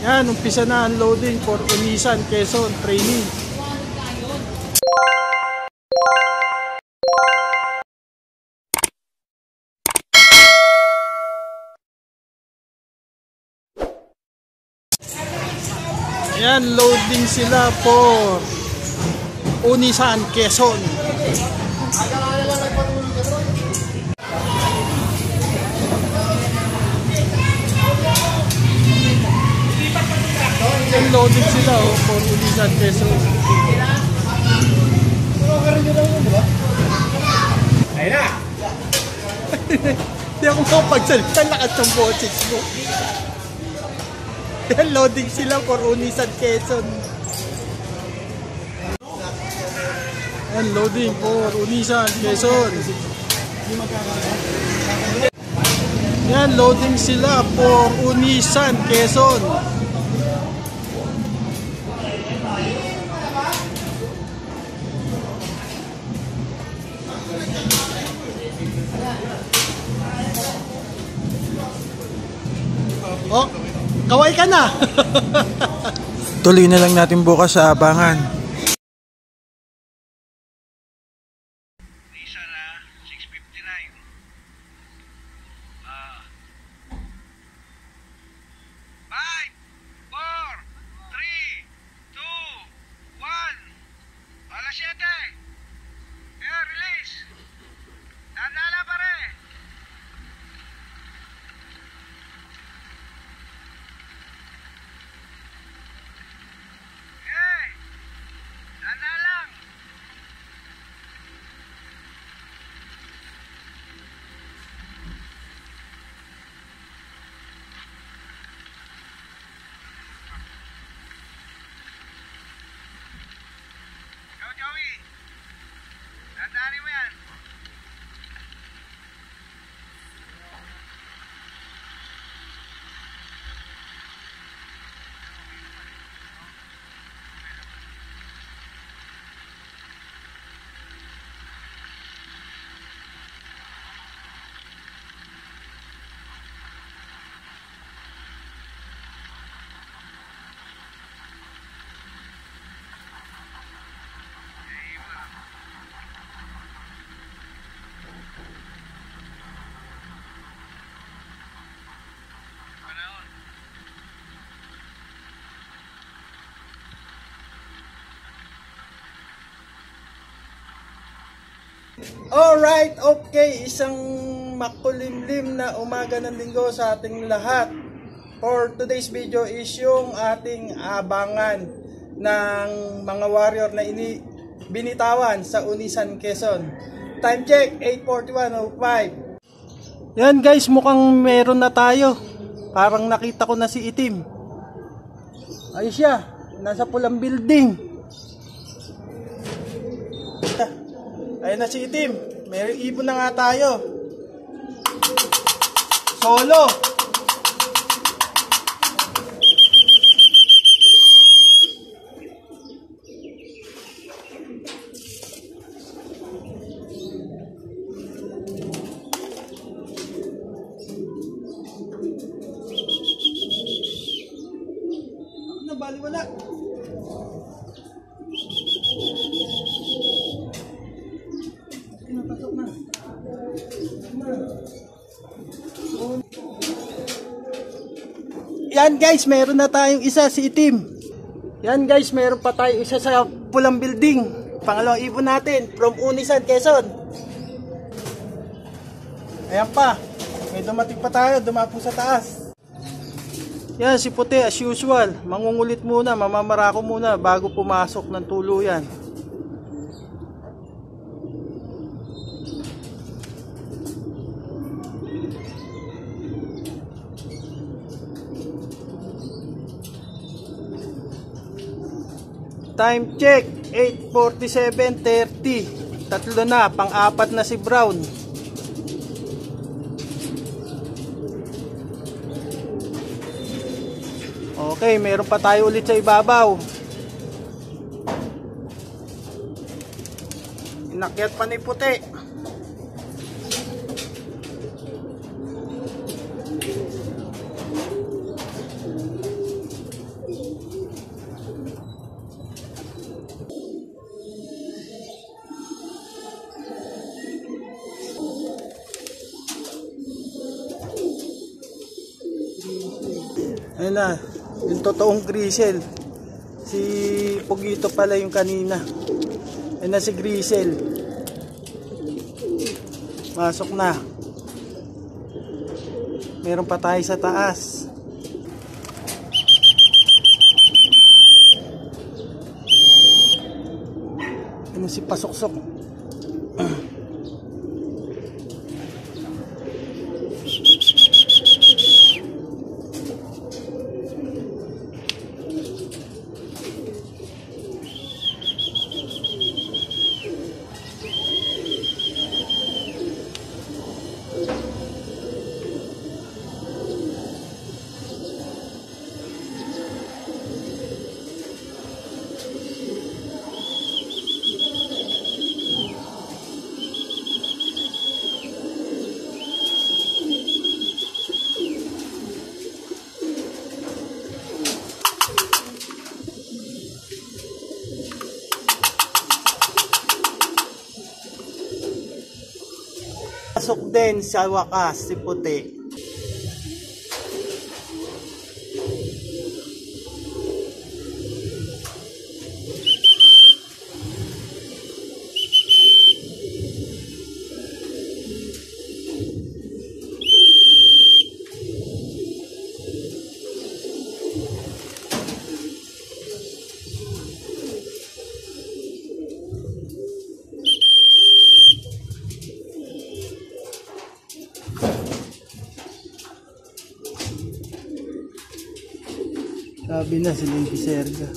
Yan, umpisa na unloading for Unisan, Quezon, training. Yan, loading sila for Unisan, Quezon. Loading sila for Unisan, Quezon. Ayun na! Hindi ako makapagsalita, lakas ng boses mo. Yan, loading sila for Unisan, Quezon. Yan, loading for Unisan, Quezon. Yan, loading sila for Unisan, Quezon. Oh, kaway ka na. Tuloy na lang natin bukas sa abangan. Isa na 6:59. 5, 4, 3, 2, 1. Alas 7. Air release. Tandala pare. Joey, tandaan mo yan. Alright, okay. Isang makulimlim na umaga ng linggo sa ating lahat. For today's video is yung ating abangan ng mga warrior na binitawan sa Unisan, Quezon. Time check, 8:41:05. Yan guys, mukhang meron na tayo. Parang nakita ko na si Itim. Ayun siya, nasa pulang building. Ayun na si Itim. May ibon na nga tayo. Solo. Nabaliwala. Yan guys, meron na tayong isa, si Itim. Yan guys, meron pa tayo isa sa pulang building. Pangalawang ibon natin from Unisan, Quezon. Ayan pa. May dumating pa tayo, dumapo sa taas. Yan si Puti as usual. Mangungulit muna, mamamarako muna bago pumasok ng tuluyan. Time check, 8:47:30. Tatlo na, pang-apat na si Brown. Okay, meron pa tayo ulit sa ibabaw. Inakyat pa ni puti. Ayun na, yung totoong Grisel. Si Pugito pala yung kanina. Ayun na si Grisel. Masok na. Meron pa tayo sa taas. Ayun si Pasoksok. Pasok din sa wakas si puti. Sabi na sila yung Piserga.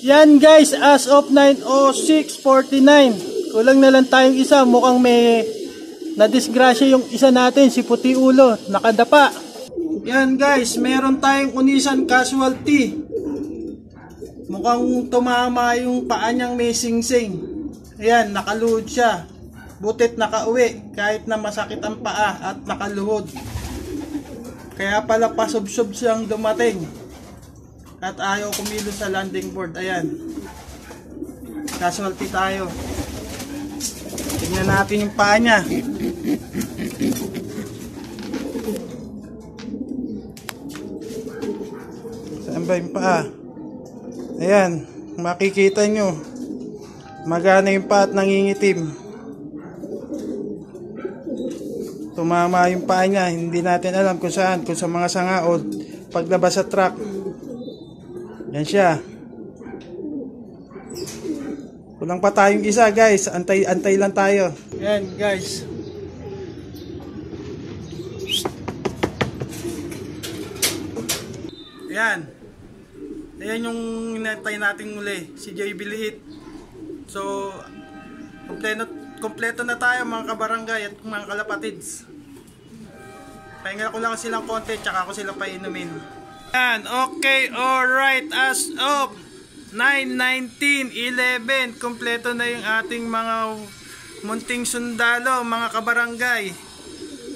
Yan guys, as of 9:06:49, kulang na lang tayong isa. Mukhang may nadisgrasya yung isa natin, si Puti Ulo, nakadapa. Yan guys, meron tayong unisan casualty. Mukhang tumama yung paa niyang may singsing. Ayan, nakaluhod siya. Butit nakauwi kahit na masakit ang paa at nakaluhod. Kaya pala pasubsob siyang dumating. At ayaw kumilos sa landing board. Ayan. Casualty tayo. Tingnan natin yung paa niya. Saan ba yung paa? Ayan. Makikita nyo. Magana yung paa at nangingitim. Tumama yung paa niya. Hindi natin alam kung saan. Kung sa mga sanga o paglabas sa truck. Yan siya. Kulang pa tayong isa guys. Antay lang tayo. Yan guys. Yan. Ayan yung inantay nating muli. Si JB Liit. So, kompleto na tayo mga kabarangay at mga kalapatids. Pahinga ko lang silang konti. Tsaka ako sila painumin. Yan, okay, alright, as of 9:19:11, kompleto na yung ating mga munting sundalo, mga kabarangay.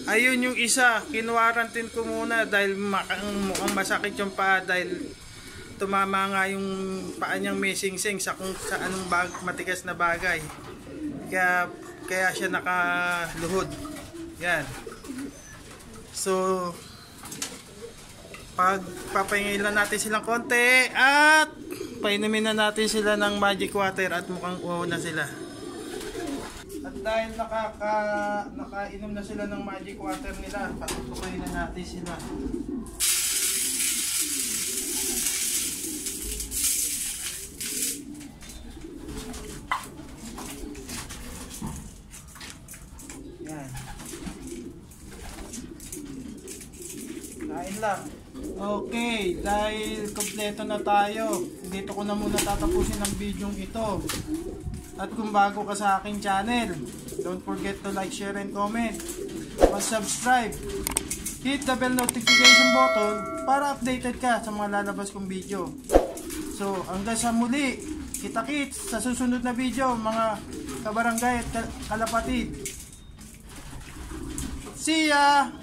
Ayun yung isa, kinwarantin ko muna dahil mukhang masakit yung paa dahil tumama nga yung paa niyang may singsing sa anong matigas na bagay. Kaya siya nakaluhod. Yan. So, papahingayin lang natin silang konti at painumin na natin sila ng magic water at mukhang na sila. At dahil nakainom na sila ng magic water nila, patutukoy na natin sila. Yan. Kain lang. Okay, dahil kompleto na tayo, dito ko na muna tatapusin ang video ito. At kung bago ka sa aking channel, don't forget to like, share, and comment. Mag-subscribe. Hit the bell notification button para updated ka sa mga lalabas kong video. So, hanggang sa muli, kita-kits sa susunod na video, mga kabarangay at kalapatid. See ya!